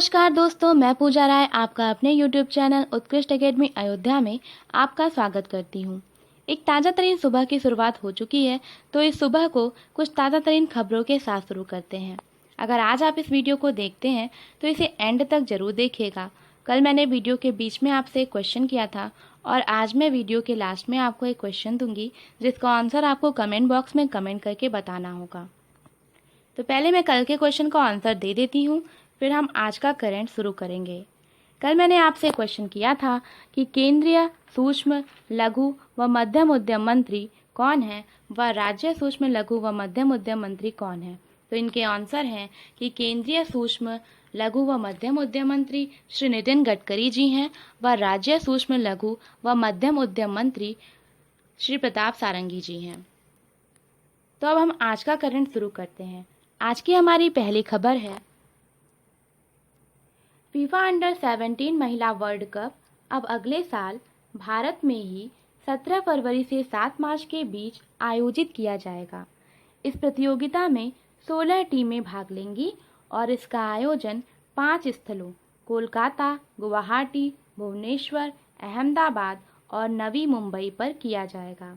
नमस्कार दोस्तों, मैं पूजा राय आपका अपने YouTube चैनल उत्कृष्ट एकेडमी अयोध्या में आपका स्वागत करती हूँ। एक ताज़ा तरीन सुबह की शुरुआत हो चुकी है, तो इस सुबह को कुछ ताज़ा तरीन खबरों के साथ शुरू करते हैं। अगर आज आप इस वीडियो को देखते हैं तो इसे एंड तक जरूर देखिएगा। कल मैंने वीडियो के बीच में आपसे एक क्वेश्चन किया था और आज मैं वीडियो के लास्ट में आपको एक क्वेश्चन दूंगी जिसका आंसर आपको कमेंट बॉक्स में कमेंट करके बताना होगा। तो पहले मैं कल के क्वेश्चन का आंसर दे देती हूँ, फिर हम आज का करंट शुरू करेंगे। कल मैंने आपसे क्वेश्चन किया था कि केंद्रीय सूक्ष्म लघु व मध्यम उद्यम मंत्री कौन है व राज्य सूक्ष्म लघु व मध्यम उद्यम मंत्री कौन है। तो इनके आंसर हैं कि केंद्रीय सूक्ष्म लघु व मध्यम उद्यम मंत्री श्री नितिन गडकरी जी हैं व राज्य सूक्ष्म लघु व मध्यम उद्यम मंत्री श्री प्रताप सारंगी जी हैं। तो अब हम आज का करंट शुरू करते हैं। आज की हमारी पहली खबर है, फीफा अंडर 17 महिला वर्ल्ड कप अब अगले साल भारत में ही 17 फरवरी से 7 मार्च के बीच आयोजित किया जाएगा। इस प्रतियोगिता में 16 टीमें भाग लेंगी और इसका आयोजन 5 स्थलों कोलकाता, गुवाहाटी, भुवनेश्वर, अहमदाबाद और नवी मुंबई पर किया जाएगा।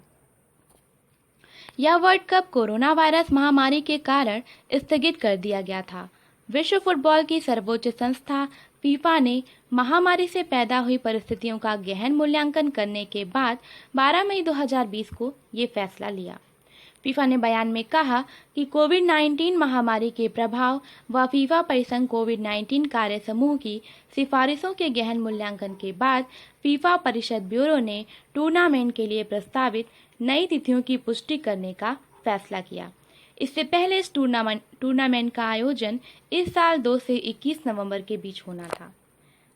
यह वर्ल्ड कप कोरोना वायरस महामारी के कारण स्थगित कर दिया गया था। विश्व फुटबॉल की सर्वोच्च संस्था फीफा ने महामारी से पैदा हुई परिस्थितियों का गहन मूल्यांकन करने के बाद 12 मई 2020 को ये फैसला लिया। फीफा ने बयान में कहा कि कोविड-19 महामारी के प्रभाव व फीफा परिसंघ कोविड-19 कार्य समूह की सिफारिशों के गहन मूल्यांकन के बाद फीफा परिषद ब्यूरो ने टूर्नामेंट के लिए प्रस्तावित नई तिथियों की पुष्टि करने का फैसला किया। इससे पहले इस टूर्नामेंट का आयोजन इस साल 2 से 21 नवंबर के बीच होना था।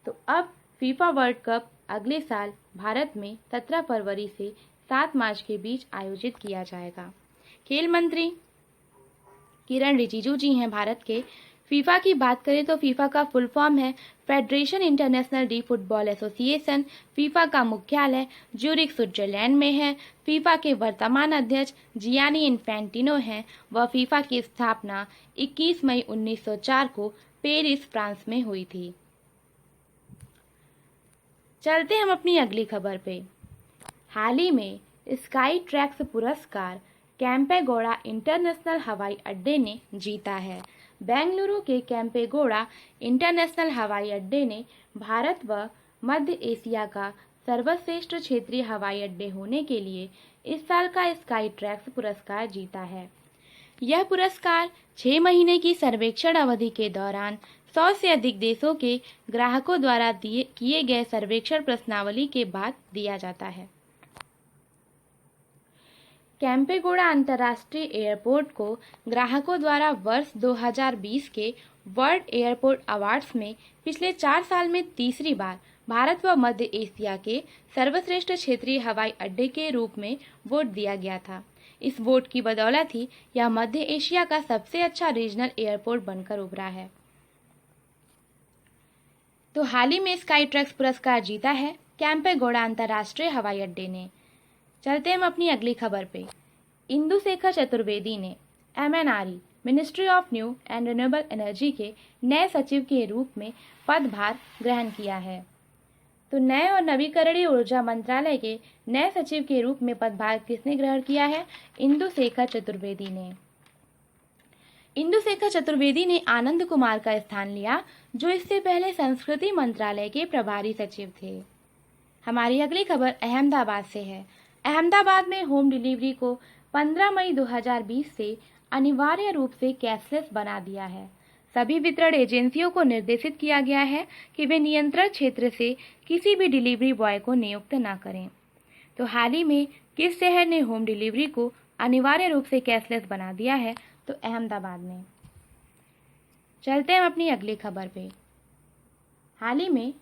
तो अब फीफा वर्ल्ड कप अगले साल भारत में 17 फरवरी से 7 मार्च के बीच आयोजित किया जाएगा। खेल मंत्री किरण रिजिजू जी हैं भारत के। फीफा की बात करें तो फीफा का फुल फॉर्म है federation international D football association. FIFA का मुख्यालय ज्यूरिख स्विट्जरलैंड में है। फीफा के वर्तमान अध्यक्ष जियानी इन्फेंटिनो हैं व फीफा की स्थापना 21 मई 1904 को पेरिस, फ्रांस में हुई थी। चलते हम अपनी अगली खबर पे। हाल ही में स्काई ट्रैक्स पुरस्कार कैंपेगौड़ा इंटरनेशनल हवाई अड्डे ने जीता है। बेंगलुरु के कैंपेगौड़ा इंटरनेशनल हवाई अड्डे ने भारत व मध्य एशिया का सर्वश्रेष्ठ क्षेत्रीय हवाई अड्डे होने के लिए इस साल का स्काई ट्रैक्स पुरस्कार जीता है। यह पुरस्कार 6 महीने की सर्वेक्षण अवधि के दौरान 100 से अधिक देशों के ग्राहकों द्वारा किए गए सर्वेक्षण प्रश्नावली के बाद दिया जाता है। कैंपेगौड़ा अंतर्राष्ट्रीय एयरपोर्ट को ग्राहकों द्वारा वर्ष 2020 के वर्ल्ड एयरपोर्ट अवार्ड्स में पिछले 4 साल में तीसरी बार भारत व मध्य एशिया के सर्वश्रेष्ठ क्षेत्रीय हवाई अड्डे के रूप में वोट दिया गया था। इस वोट की बदौलत ही यह मध्य एशिया का सबसे अच्छा रीजनल एयरपोर्ट बनकर उभरा है। तो हाल ही में स्काई ट्रैक्स पुरस्कार जीता है कैंपेगौड़ा अंतर्राष्ट्रीय हवाई अड्डे ने। चलते हम अपनी अगली खबर पे। इंदुशेखर चतुर्वेदी ने MNRE ministry of new and renewable energy के नए सचिव के रूप में पदभार ग्रहण किया है। तो नए और नवीकरणीय ऊर्जा मंत्रालय के नए सचिव के रूप में पदभार किसने ग्रहण किया है? इंदुशेखर चतुर्वेदी ने। इंदुशेखर चतुर्वेदी ने आनंद कुमार का स्थान लिया, जो इससे पहले संस्कृति मंत्रालय के प्रभारी सचिव थे। हमारी अगली खबर अहमदाबाद से है। अहमदाबाद में होम डिलीवरी को 15 मई 2020 से अनिवार्य रूप से कैशलेस बना दिया है। सभी वितरण एजेंसियों को निर्देशित किया गया है कि वे नियंत्रण क्षेत्र से किसी भी डिलीवरी बॉय को नियुक्त न करें। तो हाल ही में किस शहर ने होम डिलीवरी को अनिवार्य रूप से कैशलेस बना दिया है? तो अहमदाबाद ने। चलते हैं अपनी अगली खबर पे। हाल ही में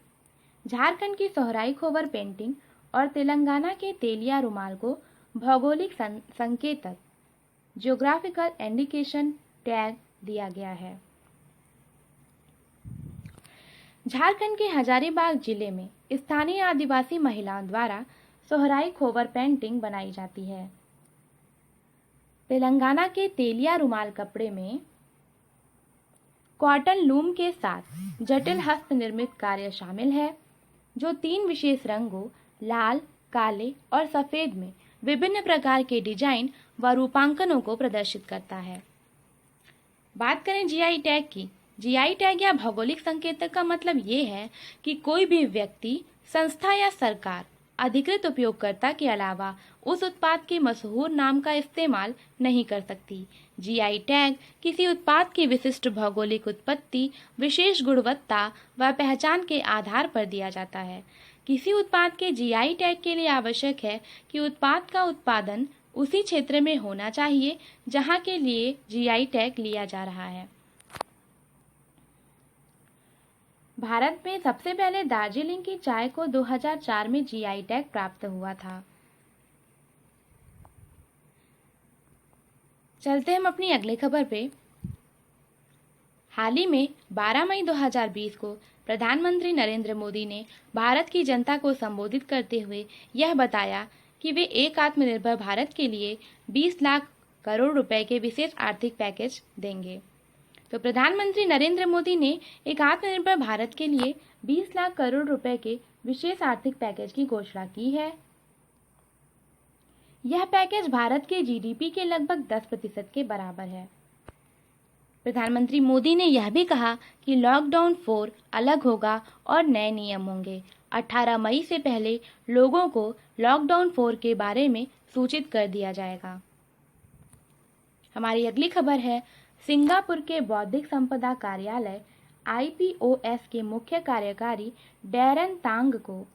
झारखंड की सोहराई खोवर पेंटिंग और तेलंगाना के तेलिया रुमाल को भौगोलिक संकेतक ज्योग्राफिकल इंडिकेशन टैग दिया गया है। झारखंड के हजारीबाग जिले में स्थानीय आदिवासी महिलाओं द्वारा सोहराई खोवर पेंटिंग बनाई जाती है। तेलंगाना के तेलिया रुमाल कपड़े में कॉटन लूम के साथ जटिल हस्त निर्मित कार्य शामिल है, जो 3 विशेष रंगों लाल, काले और सफेद में विभिन्न प्रकार के डिजाइन व रूपांकनों को प्रदर्शित करता है। बात करें जीआई टैग की। जीआई टैग या भौगोलिक संकेतक का मतलब ये है कि कोई भी व्यक्ति, संस्था या सरकार अधिकृत उपयोगकर्ता के अलावा उस उत्पाद के मशहूर नाम का इस्तेमाल नहीं कर सकती। जीआई टैग किसी उत्पाद की विशिष्ट भौगोलिक उत्पत्ति, विशेष गुणवत्ता व पहचान के आधार पर दिया जाता है। किसी उत्पाद के जीआई टैग के लिए आवश्यक है कि उत्पाद का उत्पादन उसी क्षेत्र में होना चाहिए जहां के लिए जीआई टैग लिया जा रहा है। भारत में सबसे पहले दार्जिलिंग की चाय को 2004 में जीआई टैग प्राप्त हुआ था। चलते हम अपनी अगली खबर पे। हाल ही में 12 मई 2020 को प्रधानमंत्री नरेंद्र मोदी ने भारत की जनता को संबोधित करते हुए यह बताया कि वे एक आत्मनिर्भर भारत के लिए 20 लाख करोड़ रुपए के विशेष आर्थिक पैकेज देंगे। तो प्रधानमंत्री नरेंद्र मोदी ने एक आत्मनिर्भर भारत के लिए 20 लाख करोड़ रुपए के विशेष आर्थिक पैकेज की घोषणा की है। यह पैकेज भारत के जीडीपी के लगभग 10% के बराबर है। प्रधानमंत्री मोदी ने यह भी कहा कि लॉकडाउन 4 अलग होगा और नए नियम होंगे। 18 मई से पहले लोगों को लॉकडाउन 4 के बारे में सूचित कर दिया जाएगा। हमारी अगली खबर है, सिंगापुर के बौद्धिक संपदा कार्यालय IPOS के मुख्य कार्यकारी डैरेन तांग को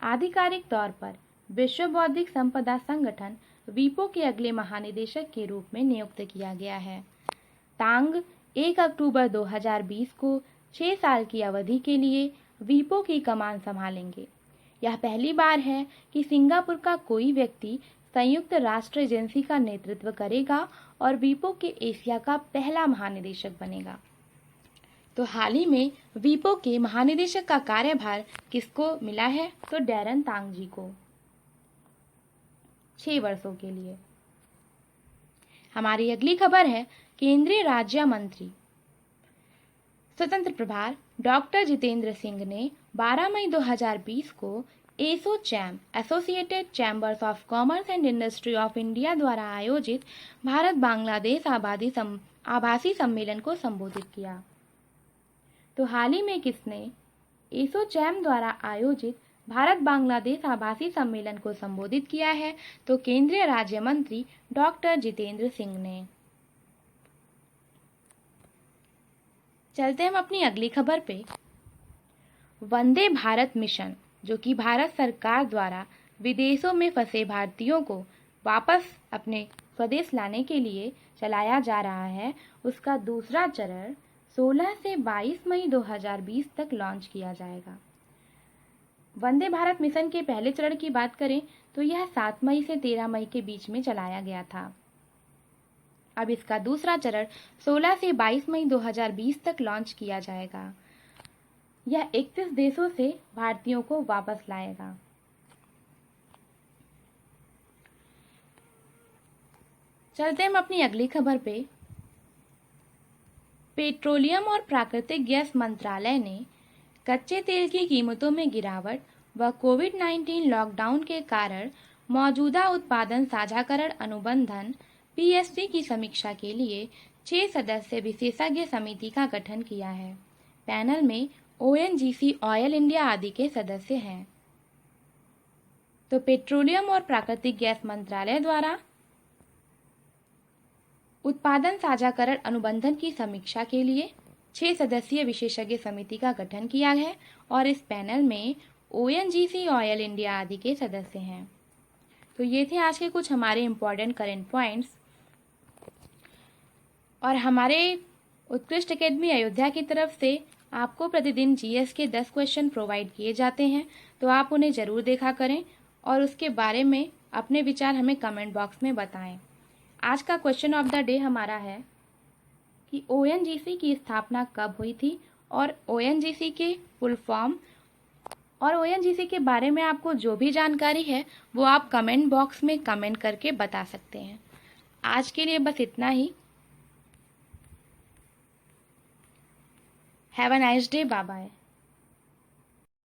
आधिकारिक तौर पर विश्व बौद्धिक संपदा संगठन वीपो के अगले महानिदेशक के रूप में नियुक्त किया गया है। तांग 1 अक्टूबर 2020 को 6 साल की अवधि के लिए वीपो की कमान संभालेंगे। यह पहली बार है कि सिंगापुर का कोई व्यक्ति संयुक्त राष्ट्र एजेंसी का नेतृत्व करेगा और वीपो के एशिया का पहला महानिदेशक बनेगा। तो हाल ही में वीपो के महानिदेशक का कार्यभार किसको मिला है? तो डैरेन तांग जी को 6 वर्षों के लिए। हमारी अगली खबर है, केंद्रीय राज्य मंत्री स्वतंत्र प्रभार डॉक्टर जितेंद्र सिंह ने 12 मई 2020 को ASSOCHAM associated chambers of commerce and industry of India द्वारा आयोजित भारत बांग्लादेश आभासी सम्मेलन को संबोधित किया। तो हाल ही में किसने एसोचैम द्वारा आयोजित भारत बांग्लादेश आभासी सम्मेलन को संबोधित किया है? तो केंद्रीय राज्य मंत्री डॉक्टर जितेंद्र सिंह ने। चलते हम अपनी अगली खबर पे। वंदे भारत मिशन, जो कि भारत सरकार द्वारा विदेशों में फंसे भारतीयों को वापस अपने स्वदेश लाने के लिए चलाया जा रहा है, उसका दूसरा चरण 16 से 22 मई 2020 तक लॉन्च किया जाएगा। वंदे भारत मिशन के पहले चरण की बात करें तो यह 7 मई से 13 मई के बीच में चलाया गया था। अब इसका दूसरा चरण 16 से 22 मई 2020 तक लॉन्च किया जाएगा। यह 31 देशों से भारतीयों को वापस लाएगा। चलते हम अपनी अगली खबर पे। पेट्रोलियम और प्राकृतिक गैस मंत्रालय ने कच्चे तेल की कीमतों में गिरावट व कोविड-19 लॉकडाउन के कारण मौजूदा उत्पादन साझाकरण अनुबंधन PSC की समीक्षा के लिए 6 सदस्य विशेषज्ञ समिति का गठन किया है। पैनल में ONGC ऑयल इंडिया आदि के सदस्य हैं। तो पेट्रोलियम और प्राकृतिक गैस मंत्रालय द्वारा उत्पादन साझाकरण अनुबंधन की समीक्षा के लिए 6 सदस्यीय विशेषज्ञ समिति का गठन किया है और इस पैनल में ONGC ऑयल इंडिया आदि के सदस्य हैं। तो ये थे आज के कुछ हमारे इम्पोर्टेंट करेंट पॉइंट्स। और हमारे उत्कृष्ट अकेडमी अयोध्या की तरफ से आपको प्रतिदिन GS के 10 क्वेश्चन प्रोवाइड किए जाते हैं, तो आप उन्हें ज़रूर देखा करें और उसके बारे में अपने विचार हमें कमेंट बॉक्स में बताएं। आज का क्वेश्चन ऑफ द डे हमारा है कि ONGC की स्थापना कब हुई थी और ONGC के फुल फॉर्म और ONGC के बारे में आपको जो भी जानकारी है वो आप कमेंट बॉक्स में कमेंट करके बता सकते हैं। आज के लिए बस इतना ही। Have a nice day, bye bye.